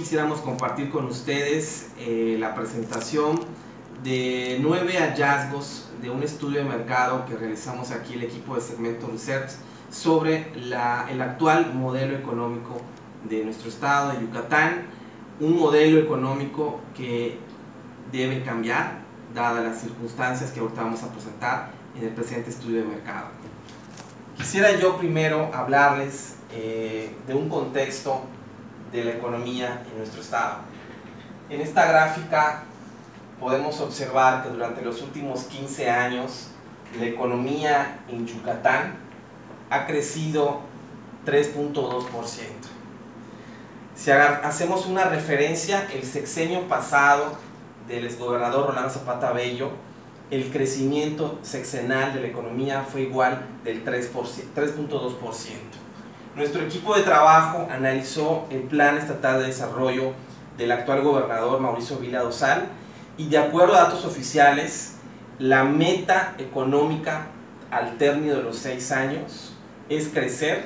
Quisiéramos compartir con ustedes la presentación de 9 hallazgos de un estudio de mercado que realizamos aquí el equipo de Segmento Research sobre el actual modelo económico de nuestro estado de Yucatán, un modelo económico que debe cambiar dadas las circunstancias que ahorita vamos a presentar en el presente estudio de mercado. Quisiera yo primero hablarles de un contexto de la economía en nuestro estado. En esta gráfica podemos observar que durante los últimos 15 años la economía en Yucatán ha crecido 3.2%. Si hacemos una referencia, el sexenio pasado del exgobernador Rolando Zapata Bello, el crecimiento sexenal de la economía fue igual del 3.2%. Nuestro equipo de trabajo analizó el Plan Estatal de Desarrollo del actual gobernador Mauricio Vila Dosal y, de acuerdo a datos oficiales, la meta económica al término de los 6 años es crecer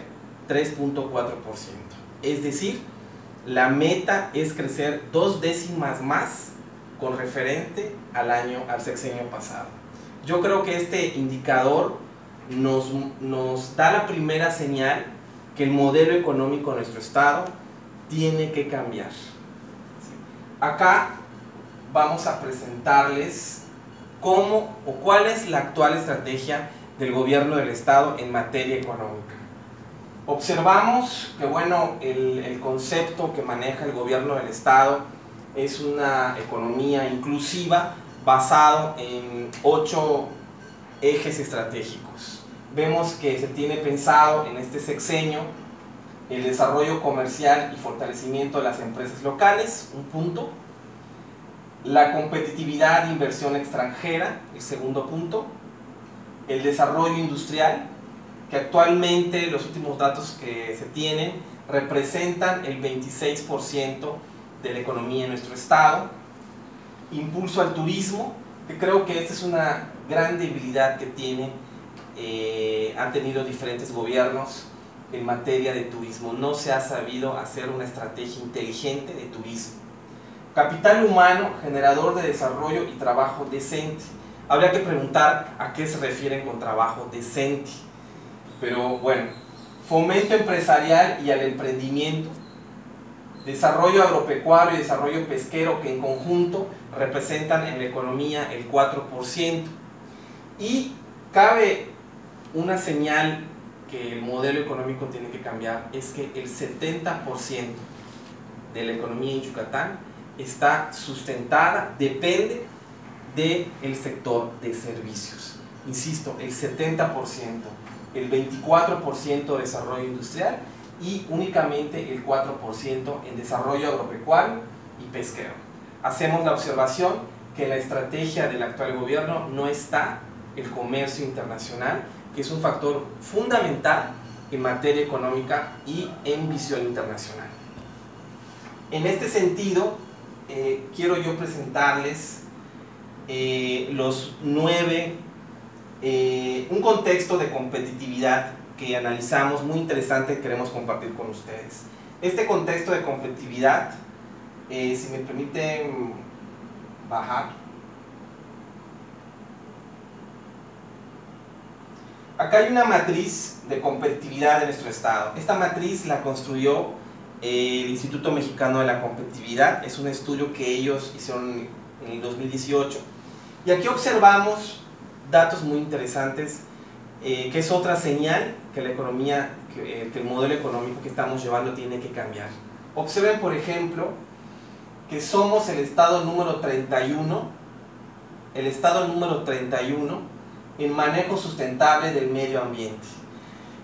3.4%. Es decir, la meta es crecer 2 décimas más con referente al sexenio pasado. Yo creo que este indicador nos da la primera señal que el modelo económico de nuestro estado tiene que cambiar. Acá vamos a presentarles cómo o cuál es la actual estrategia del gobierno del estado en materia económica. Observamos que el concepto que maneja el gobierno del estado es una economía inclusiva basado en 8 ejes estratégicos. Vemos que se tiene pensado en este sexenio el desarrollo comercial y fortalecimiento de las empresas locales, un punto; la competitividad de inversión extranjera, el segundo punto; el desarrollo industrial, que actualmente los últimos datos que se tienen representan el 26% de la economía en nuestro estado; impulso al turismo, que creo que esta es una gran debilidad que han tenido diferentes gobiernos en materia de turismo. No se ha sabido hacer una estrategia inteligente de turismo. Capital humano, generador de desarrollo y trabajo decente. Habría que preguntar a qué se refieren con trabajo decente. Pero bueno, fomento empresarial y al emprendimiento. Desarrollo agropecuario y desarrollo pesquero, que en conjunto representan en la economía el 4%. Y cabe una señal que el modelo económico tiene que cambiar, es que el 70% de la economía en Yucatán está sustentada, depende del sector de servicios. Insisto, el 70%, el 24% de desarrollo industrial y únicamente el 4% en desarrollo agropecuario y pesquero. Hacemos la observación que en la estrategia del actual gobierno no está el comercio internacional, que es un factor fundamental en materia económica y en visión internacional. En este sentido, quiero yo presentarles un contexto de competitividad que analizamos muy interesante y queremos compartir con ustedes. Este contexto de competitividad, si me permiten bajar. Acá hay una matriz de competitividad de nuestro estado. Esta matriz la construyó el Instituto Mexicano de la Competitividad. Es un estudio que ellos hicieron en el 2018. Y aquí observamos datos muy interesantes, que es otra señal que la economía, que el modelo económico que estamos llevando tiene que cambiar. Observen, por ejemplo, que somos el estado número 31, en manejo sustentable del medio ambiente.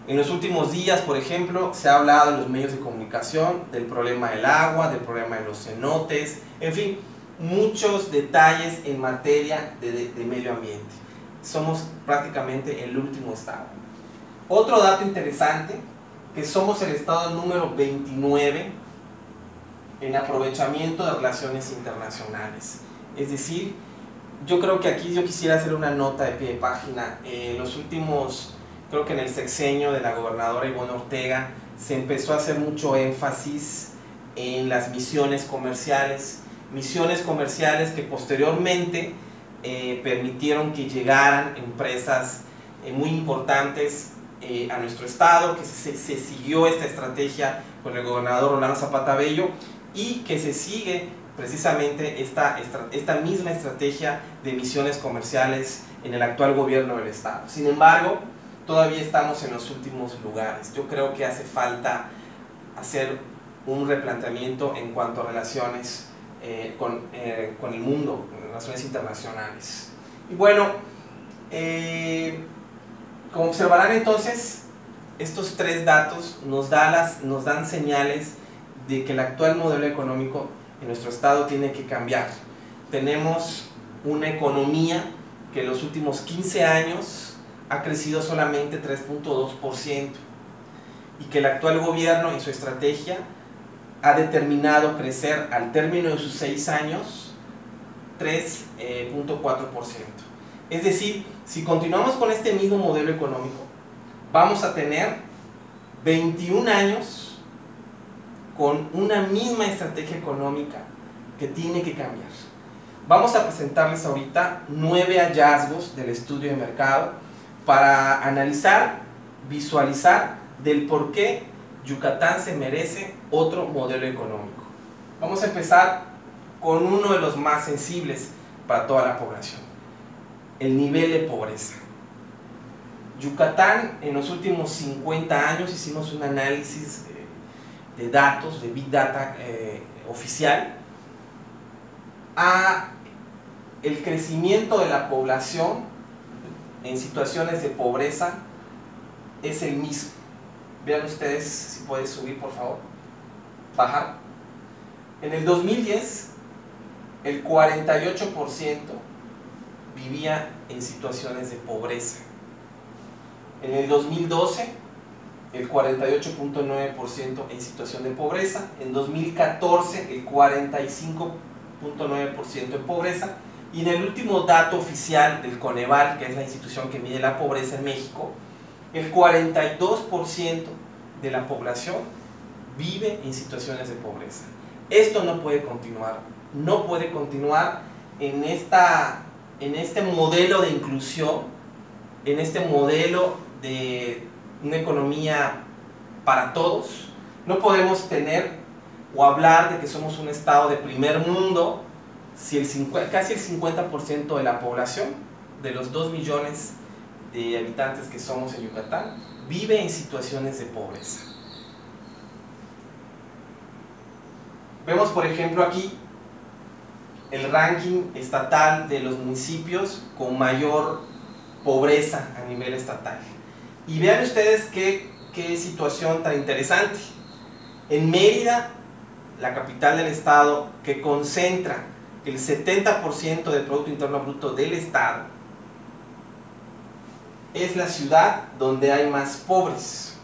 En los últimos días, por ejemplo, se ha hablado en los medios de comunicación del problema del agua, del problema de los cenotes, en fin, muchos detalles en materia de medio ambiente. Somos prácticamente el último estado. Otro dato interesante, que somos el estado número 29 en aprovechamiento de relaciones internacionales. Es decir, yo creo que aquí yo quisiera hacer una nota de pie de página. Los últimos, creo que en el sexenio de la gobernadora Ivonne Ortega, se empezó a hacer mucho énfasis en las misiones comerciales que posteriormente permitieron que llegaran empresas muy importantes a nuestro estado, que se siguió esta estrategia con el gobernador Rolando Zapata Bello y que se sigue precisamente esta misma estrategia de misiones comerciales en el actual gobierno del estado. Sin embargo, todavía estamos en los últimos lugares. Yo creo que hace falta hacer un replanteamiento en cuanto a relaciones con el mundo, relaciones internacionales. Y bueno, como observarán entonces, estos tres datos nos dan señales de que el actual modelo económico en nuestro estado tiene que cambiar. Tenemos una economía que en los últimos 15 años ha crecido solamente 3.2% y que el actual gobierno en su estrategia ha determinado crecer al término de sus 6 años 3.4%. Es decir, si continuamos con este mismo modelo económico, vamos a tener 21 años con una misma estrategia económica que tiene que cambiar. Vamos a presentarles ahorita 9 hallazgos del estudio de mercado para analizar, visualizar del por qué Yucatán se merece otro modelo económico. Vamos a empezar con uno de los más sensibles para toda la población: el nivel de pobreza. Yucatán, en los últimos 50 años hicimos un análisis de datos, de Big Data oficial, el crecimiento de la población en situaciones de pobreza es el mismo. Vean ustedes, si puedes subir por favor, bajar. En el 2010, el 48% vivía en situaciones de pobreza. En el 2012, el 48.9% en situación de pobreza. En 2014, el 45.9% en pobreza. Y en el último dato oficial del Coneval, que es la institución que mide la pobreza en México, el 42% de la población vive en situaciones de pobreza. Esto no puede continuar. No puede continuar en este modelo de inclusión, en este modelo de una economía para todos. No podemos tener o hablar de que somos un estado de primer mundo si casi el 50% de la población, de los 2 millones de habitantes que somos en Yucatán, vive en situaciones de pobreza. Vemos por ejemplo aquí el ranking estatal de los municipios con mayor pobreza a nivel estatal. Y vean ustedes qué situación tan interesante. En Mérida, la capital del estado, que concentra el 70% del Producto Interno Bruto del estado, es la ciudad donde hay más pobres.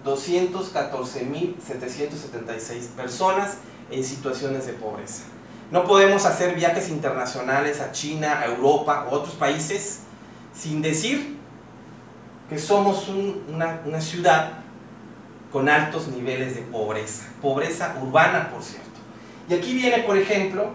214.776 personas en situaciones de pobreza. No podemos hacer viajes internacionales a China, a Europa o a otros países sin decir que somos una ciudad con altos niveles de pobreza, pobreza urbana, por cierto. Y aquí viene, por ejemplo,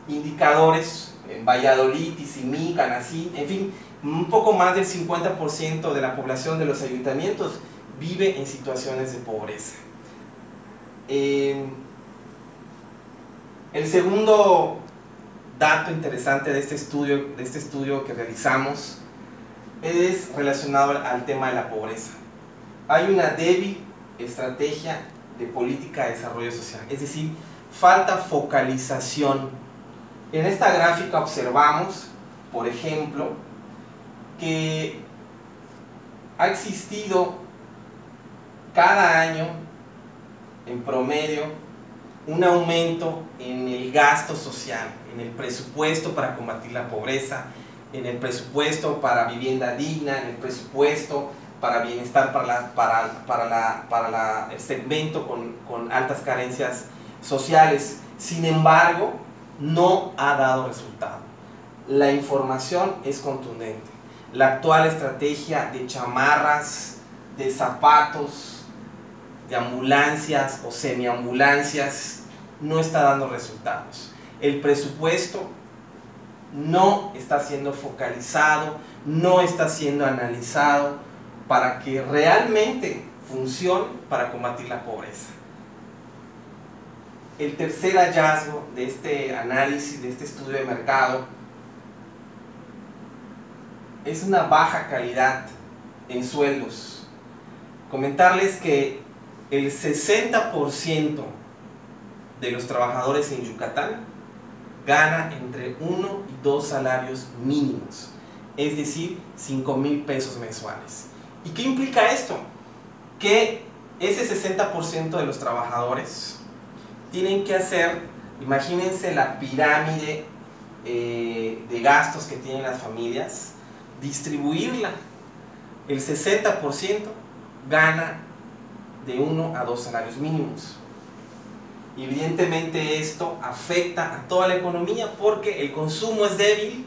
indicadores en Valladolid, Tizimí, Canacín, en fin, un poco más del 50% de la población de los ayuntamientos vive en situaciones de pobreza. El segundo dato interesante de este estudio que realizamos es relacionado al tema de la pobreza. Hay una débil estrategia de política de desarrollo social, es decir, falta focalización. En esta gráfica observamos, por ejemplo, que ha existido cada año, en promedio, un aumento en el gasto social, en el presupuesto para combatir la pobreza, en el presupuesto para vivienda digna, en el presupuesto para bienestar para el segmento con altas carencias sociales. Sin embargo, no ha dado resultado. La información es contundente. La actual estrategia de chamarras, de zapatos, de ambulancias o semiambulancias no está dando resultados. El presupuesto no está siendo focalizado, no está siendo analizado para que realmente funcione para combatir la pobreza. El tercer hallazgo de este análisis, de este estudio de mercado, es una baja calidad en sueldos. Comentarles que el 60% de los trabajadores en Yucatán gana entre 1 y 2 salarios mínimos, es decir, 5,000 pesos mensuales. ¿Y qué implica esto? Que ese 60% de los trabajadores tienen que hacer, imagínense la pirámide de gastos que tienen las familias, distribuirla. El 60% gana de 1 a 2 salarios mínimos. Evidentemente esto afecta a toda la economía porque el consumo es débil,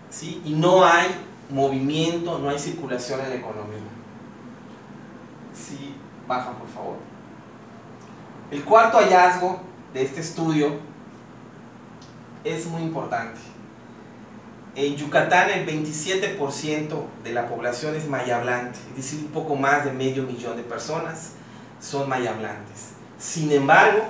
¿sí? Y no hay movimiento, no hay circulación en la economía. Sí, baja por favor. El cuarto hallazgo de este estudio es muy importante. En Yucatán el 27% de la población es mayhablante, es decir, un poco más de 500,000 de personas son mayhablantes. Sin embargo,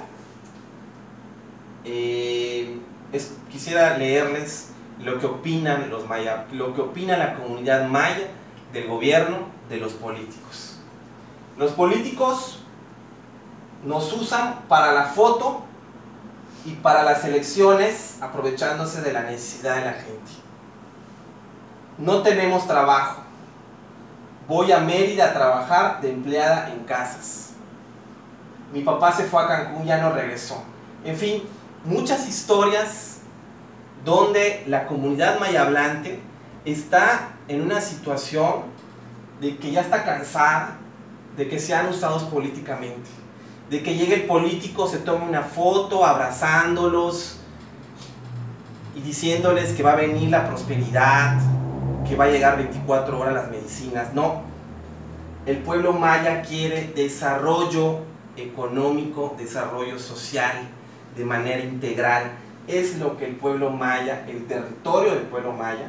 quisiera leerles lo que opinan los maya, lo que opina la comunidad maya del gobierno, de los políticos. Los políticos nos usan para la foto y para las elecciones, aprovechándose de la necesidad de la gente. No tenemos trabajo. Voy a Mérida a trabajar de empleada en casas. Mi papá se fue a Cancún, ya no regresó. En fin, muchas historias donde la comunidad mayhablante está en una situación de que ya está cansada de que sean usados políticamente, de que llegue el político, se tome una foto abrazándolos y diciéndoles que va a venir la prosperidad, que va a llegar 24 horas las medicinas. No, el pueblo maya quiere desarrollo económico, desarrollo social de manera integral. Es lo que el pueblo maya, el territorio del pueblo maya,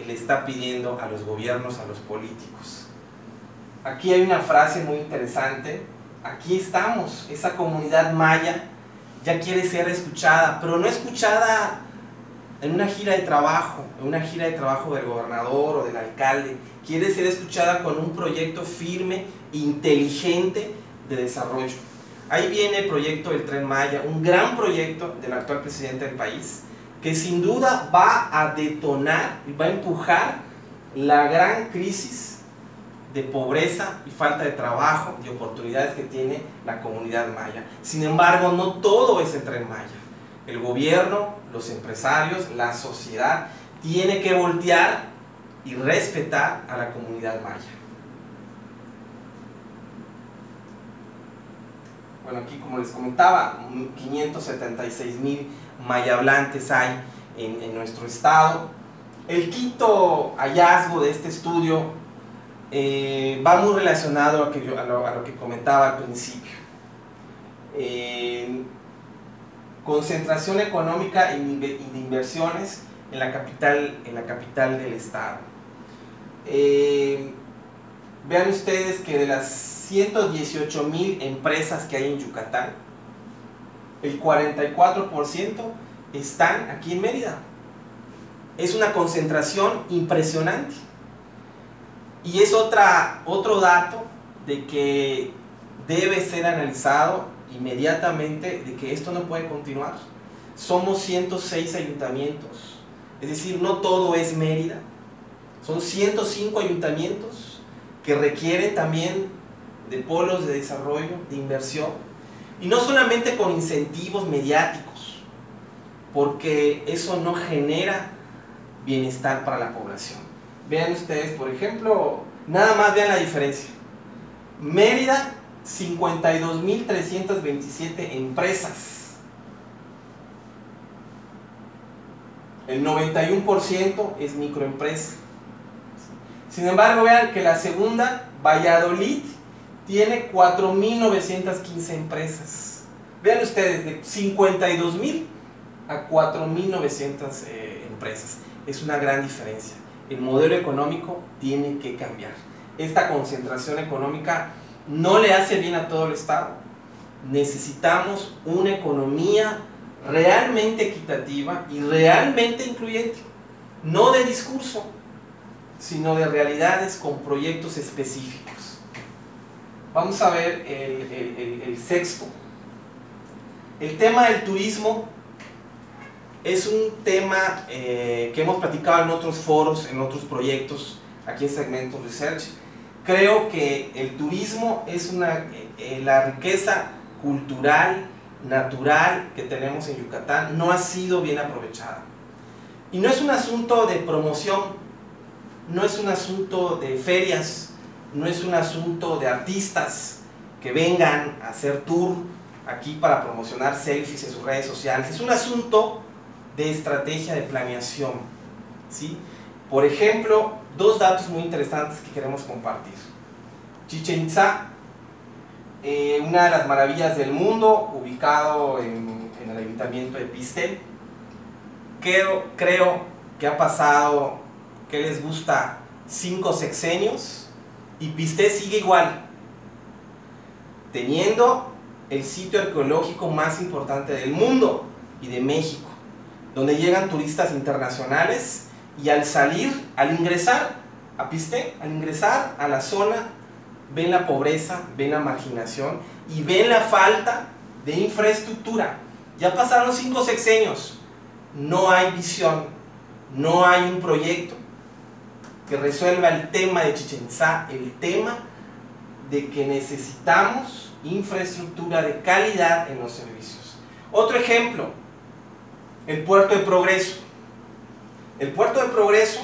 le está pidiendo a los gobiernos, a los políticos. Aquí hay una frase muy interesante. Aquí estamos, esa comunidad maya ya quiere ser escuchada, pero no escuchada en una gira de trabajo, del gobernador o del alcalde. Quiere ser escuchada con un proyecto firme, inteligente de desarrollo. Ahí viene el proyecto del Tren Maya, un gran proyecto del actual presidente del país, que sin duda va a detonar y va a empujar la gran crisis de pobreza y falta de trabajo y oportunidades que tiene la comunidad maya. Sin embargo, no todo es el Tren Maya. El gobierno, los empresarios, la sociedad tiene que voltear y respetar a la comunidad maya. Bueno, aquí como les comentaba, 576,000 mayhablantes hay en nuestro estado. El quinto hallazgo de este estudio va muy relacionado a lo que comentaba al principio. Concentración económica y de inversiones en la capital del estado. Vean ustedes que de las 118,000 empresas que hay en Yucatán, el 44% están aquí en Mérida. Es una concentración impresionante. Y es otro dato de que debe ser analizado inmediatamente, de que esto no puede continuar. Somos 106 ayuntamientos, es decir, no todo es Mérida. Son 105 ayuntamientos que requieren también de polos de desarrollo, de inversión, y no solamente con incentivos mediáticos, porque eso no genera bienestar para la población. Vean ustedes, por ejemplo, nada más vean la diferencia. Mérida, 52,327 empresas. El 91% es microempresa. Sin embargo, vean que la segunda, Valladolid, tiene 4.915 empresas. Vean ustedes, de 52.000 a 4.900 empresas. Es una gran diferencia. El modelo económico tiene que cambiar. Esta concentración económica no le hace bien a todo el Estado. Necesitamos una economía realmente equitativa y realmente incluyente. No de discurso, sino de realidades con proyectos específicos. Vamos a ver el sexto. El tema del turismo es un tema que hemos platicado en otros foros, en otros proyectos, aquí en Segmentum Research. Creo que el turismo es la riqueza cultural, natural que tenemos en Yucatán, no ha sido bien aprovechada. Y no es un asunto de promoción, no es un asunto de ferias, no es un asunto de artistas que vengan a hacer tour aquí para promocionar selfies en sus redes sociales. Es un asunto de estrategia de planeación, ¿sí? Por ejemplo, dos datos muy interesantes que queremos compartir. Chichén Itzá, una de las maravillas del mundo, ubicado en el ayuntamiento de Pisté. Creo que ha pasado, que les gusta, 5 sexenios y Pisté sigue igual, teniendo el sitio arqueológico más importante del mundo y de México, donde llegan turistas internacionales y al ingresar a Pisté, al ingresar a la zona, ven la pobreza, ven la marginación y ven la falta de infraestructura. Ya pasaron 5 sexenios, no hay visión, no hay un proyecto que resuelva el tema de Chichén Itzá, el tema de que necesitamos infraestructura de calidad en los servicios. Otro ejemplo, el Puerto de Progreso. El Puerto de Progreso,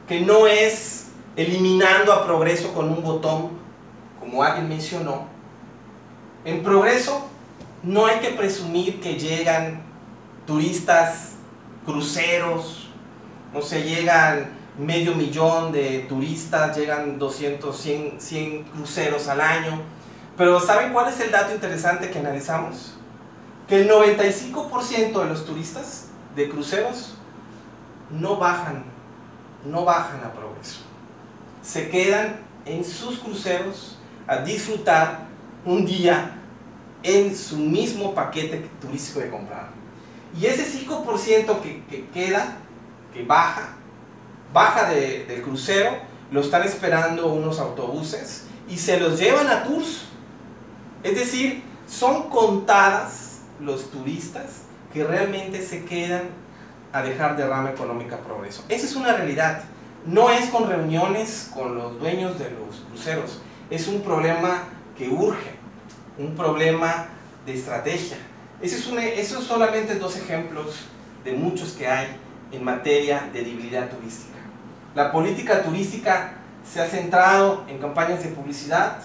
que no es eliminando a Progreso con un botón, como alguien mencionó. En Progreso no hay que presumir que llegan turistas, cruceros, no sé, llegan 500.000 de turistas, llegan 200, 100 cruceros al año. Pero ¿saben cuál es el dato interesante que analizamos? Que el 95% de los turistas de cruceros no bajan a Progreso. Se quedan en sus cruceros a disfrutar un día en su mismo paquete turístico que compraron. Y ese 5% que queda, que baja del crucero, lo están esperando unos autobuses y se los llevan a tours. Es decir, son contadas los turistas que realmente se quedan a dejar derrama económica a Progreso. Esa es una realidad. No es con reuniones con los dueños de los cruceros. Es un problema que urge, un problema de estrategia. Esos son solamente 2 ejemplos de muchos que hay en materia de debilidad turística. La política turística se ha centrado en campañas de publicidad,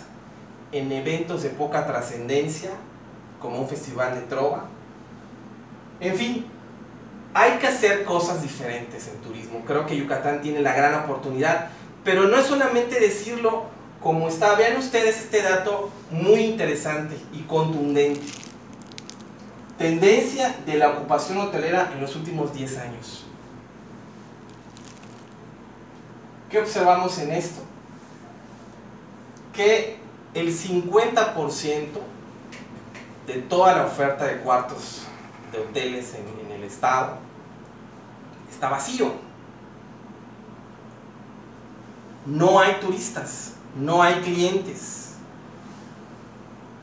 en eventos de poca trascendencia, como un festival de trova. En fin, hay que hacer cosas diferentes en turismo. Creo que Yucatán tiene la gran oportunidad, pero no es solamente decirlo como está. Vean ustedes este dato muy interesante y contundente. Tendencia de la ocupación hotelera en los últimos 10 años. ¿Qué observamos en esto? Que el 50% de toda la oferta de cuartos de hoteles en el estado está vacío. No hay turistas, no hay clientes,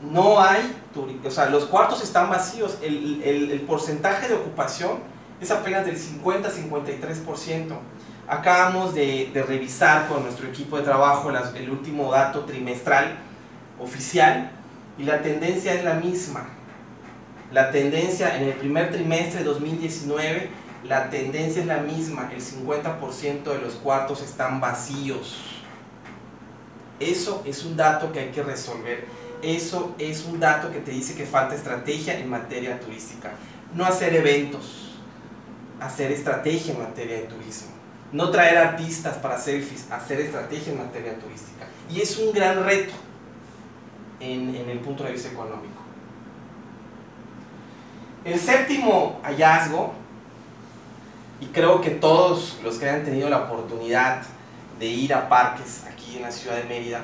no hay turistas, o sea, los cuartos están vacíos. El porcentaje de ocupación es apenas del 50-53%. Acabamos de revisar con nuestro equipo de trabajo el último dato trimestral oficial y la tendencia es la misma. La tendencia en el primer trimestre de 2019, la tendencia es la misma, el 50% de los cuartos están vacíos. Eso es un dato que hay que resolver. Eso es un dato que te dice que falta estrategia en materia turística. No hacer eventos, hacer estrategia en materia de turismo. No traer artistas para selfies, hacer estrategia en materia turística. Y es un gran reto. en el punto de vista económico. El séptimo hallazgo, y creo que todos los que hayan tenido la oportunidad de ir a parques aquí en la ciudad de Mérida,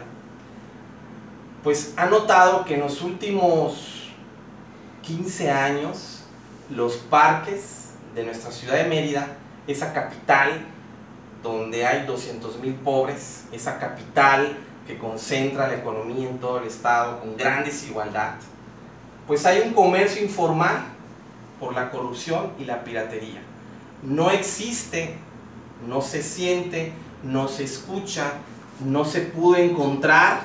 pues han notado que en los últimos 15 años los parques de nuestra ciudad de Mérida, esa capital donde hay 200,000 pobres, esa capital que concentra la economía en todo el estado con gran desigualdad, pues hay un comercio informal por la corrupción y la piratería. No existe, no se siente, no se escucha, no se pudo encontrar,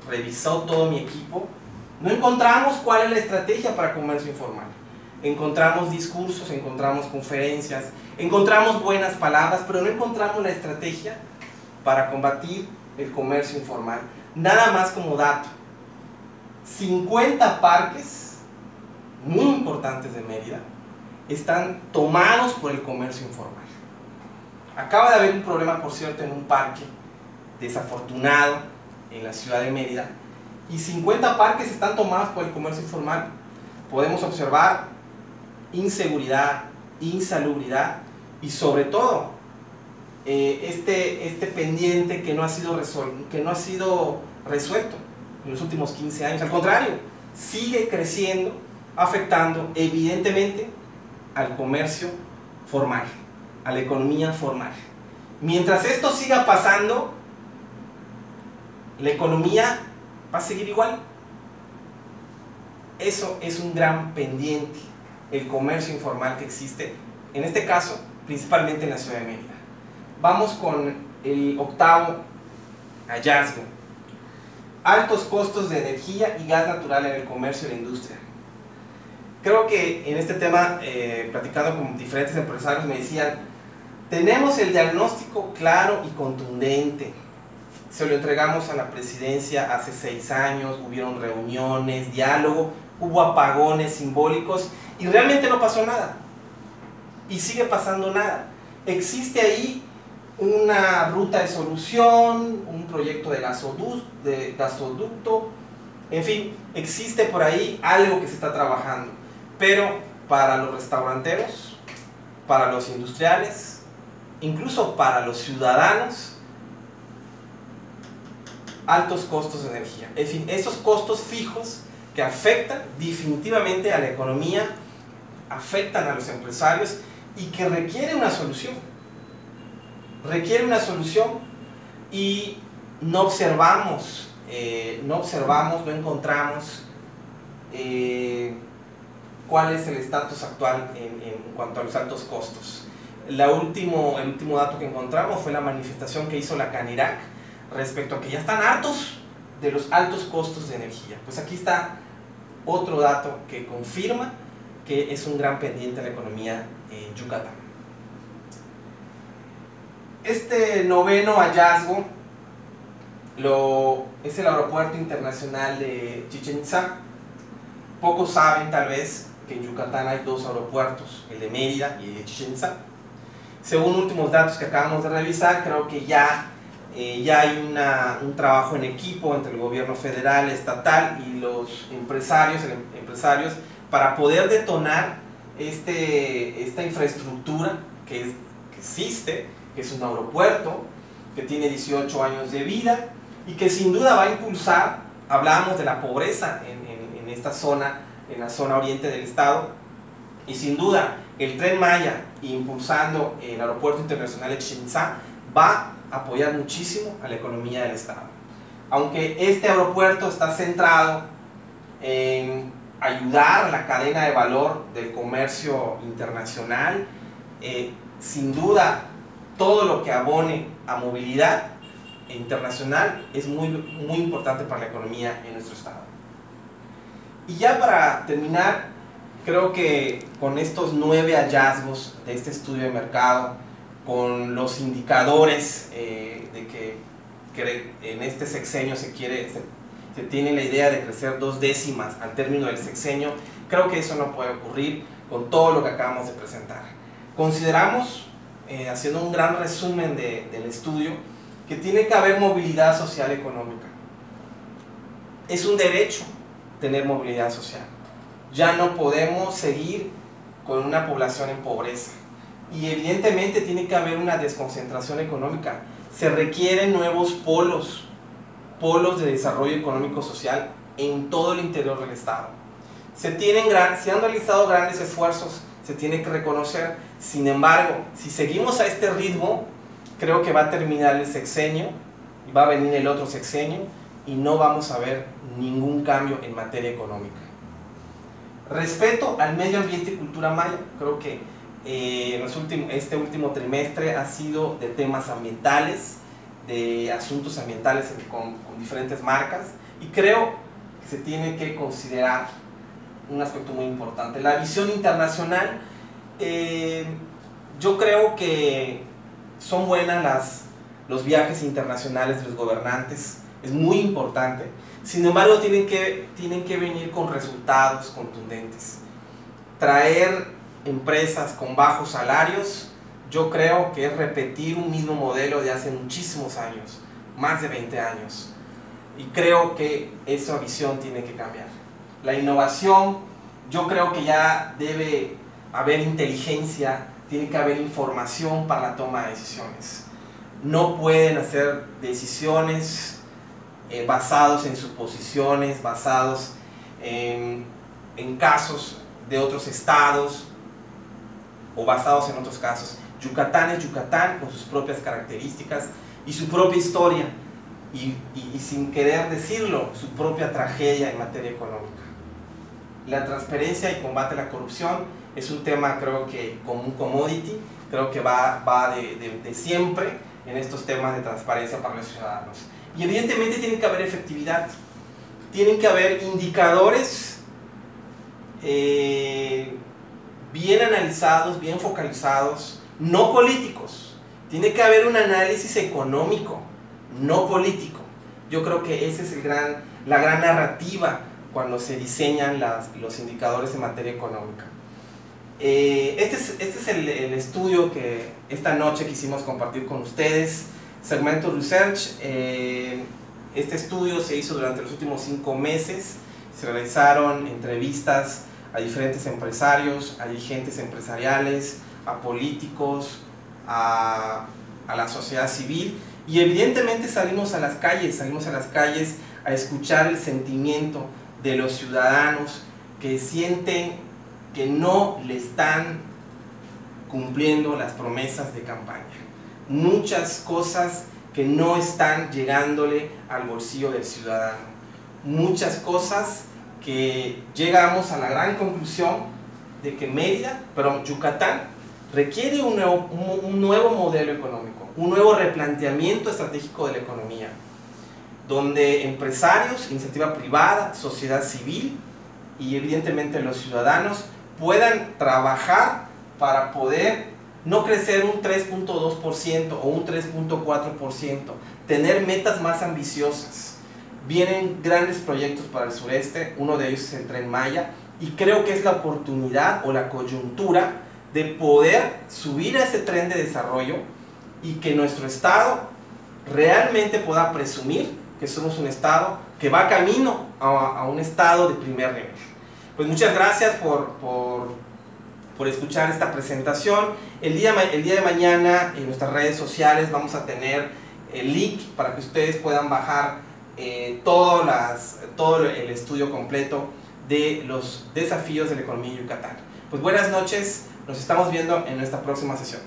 revisó todo mi equipo, no encontramos cuál es la estrategia para comercio informal. Encontramos discursos, encontramos conferencias, encontramos buenas palabras, pero no encontramos la estrategia para combatir el comercio informal. Nada más como dato, 50 parques muy importantes de Mérida están tomados por el comercio informal. Acaba de haber un problema, por cierto, en un parque desafortunado en la ciudad de Mérida, y 50 parques están tomados por el comercio informal. Podemos observar inseguridad, insalubridad y sobre todo este pendiente que no ha sido resuelto en los últimos 15 años. Al contrario, sigue creciendo, afectando evidentemente al comercio formal, a la economía formal. Mientras esto siga pasando, la economía va a seguir igual. Eso es un gran pendiente, el comercio informal que existe, en este caso, principalmente en la ciudad de Mérida. Vamos con el octavo hallazgo. Altos costos de energía y gas natural en el comercio y la industria. Creo que en este tema, platicando con diferentes empresarios, me decían, tenemos el diagnóstico claro y contundente. Se lo entregamos a la presidencia hace 6 años, hubieron reuniones, diálogo, hubo apagones simbólicos y realmente no pasó nada. Y sigue pasando nada. Existe ahí una ruta de solución, un proyecto de gasoducto, en fin, existe por ahí algo que se está trabajando. Pero para los restauranteros, para los industriales, incluso para los ciudadanos, altos costos de energía. En fin, esos costos fijos que afectan definitivamente a la economía, afectan a los empresarios y que requiere una solución. Requiere una solución y no observamos, no encontramos cuál es el estatus actual en cuanto a los altos costos. El último dato que encontramos fue la manifestación que hizo la Canirac respecto a que ya están hartos de los altos costos de energía. Pues aquí está otro dato que confirma que es un gran pendiente de la economía en Yucatán. Este noveno hallazgo es el Aeropuerto Internacional de Chichén Itzá. Pocos saben tal vez que en Yucatán hay 2 aeropuertos, el de Mérida y el de Chichén Itzá. Según últimos datos que acabamos de revisar, creo que ya hay un trabajo en equipo entre el gobierno federal, estatal y los empresarios para poder detonar esta infraestructura que existe, que es un aeropuerto que tiene 18 años de vida y que sin duda va a impulsar. Hablábamos de la pobreza en esta zona, en la zona oriente del estado, y sin duda el Tren Maya, impulsando el Aeropuerto Internacional de Chichén Itzá, va a apoyar muchísimo a la economía del estado. Aunque este aeropuerto está centrado en ayudar a la cadena de valor del comercio internacional, sin duda todo lo que abone a movilidad internacional es muy importante para la economía en nuestro estado. Y ya para terminar, creo que con estos 9 hallazgos de este estudio de mercado, con los indicadores de que en este sexenio se tiene la idea de crecer 2 décimas al término del sexenio, creo que eso no puede ocurrir con todo lo que acabamos de presentar. Consideramos, haciendo un gran resumen del estudio, que tiene que haber movilidad social económica. Es un derecho tener movilidad social. Ya no podemos seguir con una población en pobreza. Y evidentemente tiene que haber una desconcentración económica. Se requieren nuevos polos de desarrollo económico-social en todo el interior del Estado. Se han realizado grandes esfuerzos, se tiene que reconocer. Sin embargo, si seguimos a este ritmo, creo que va a terminar el sexenio, y va a venir el otro sexenio, y no vamos a ver ningún cambio en materia económica. Respeto al medio ambiente y cultura maya, creo que este último trimestre ha sido de temas ambientales, de asuntos ambientales con diferentes marcas, y creo que se tiene que considerar un aspecto muy importante. La visión internacional, yo creo que son buenas los viajes internacionales de los gobernantes, es muy importante. Sin embargo, tienen que venir con resultados contundentes. Traer empresas con bajos salarios, yo creo que es repetir un mismo modelo de hace muchísimos años, más de 20 años. Y creo que esa visión tiene que cambiar. La innovación, yo creo que ya debe haber inteligencia, tiene que haber información para la toma de decisiones. No pueden hacer decisiones basados en suposiciones, basados en casos de otros estados o basados en otros casos. Yucatán es Yucatán con sus propias características y su propia historia y sin querer decirlo, su propia tragedia en materia económica. La transparencia y combate a la corrupción es un tema, creo que como un commodity, creo que va de siempre en estos temas de transparencia para los ciudadanos. Y evidentemente tiene que haber efectividad, tienen que haber indicadores bien analizados, bien focalizados, no políticos. Tiene que haber un análisis económico, no político. Yo creo que esa es la gran narrativa cuando se diseñan los indicadores en materia económica. Este es el estudio que esta noche quisimos compartir con ustedes, Segmentum Research. Este estudio se hizo durante los últimos 5 meses, se realizaron entrevistas a diferentes empresarios, a dirigentes empresariales, a políticos, a la sociedad civil, y evidentemente salimos a las calles a escuchar el sentimiento de los ciudadanos que sienten que no le están cumpliendo las promesas de campaña. Muchas cosas que no están llegándole al bolsillo del ciudadano. Muchas cosas que llegamos a la gran conclusión de que Yucatán requiere un nuevo modelo económico, un nuevo replanteamiento estratégico de la economía, donde empresarios, iniciativa privada, sociedad civil y evidentemente los ciudadanos puedan trabajar para poder no crecer un 3.2% o un 3.4%, tener metas más ambiciosas. Vienen grandes proyectos para el sureste, uno de ellos es el Tren Maya, y creo que es la oportunidad o la coyuntura de poder subir a ese tren de desarrollo y que nuestro estado realmente pueda presumir que somos un estado que va camino a un estado de primer nivel. Pues muchas gracias por escuchar esta presentación. El día de mañana en nuestras redes sociales vamos a tener el link para que ustedes puedan bajar todo el estudio completo de los desafíos de la economía en Yucatán. Pues buenas noches, nos estamos viendo en nuestra próxima sesión.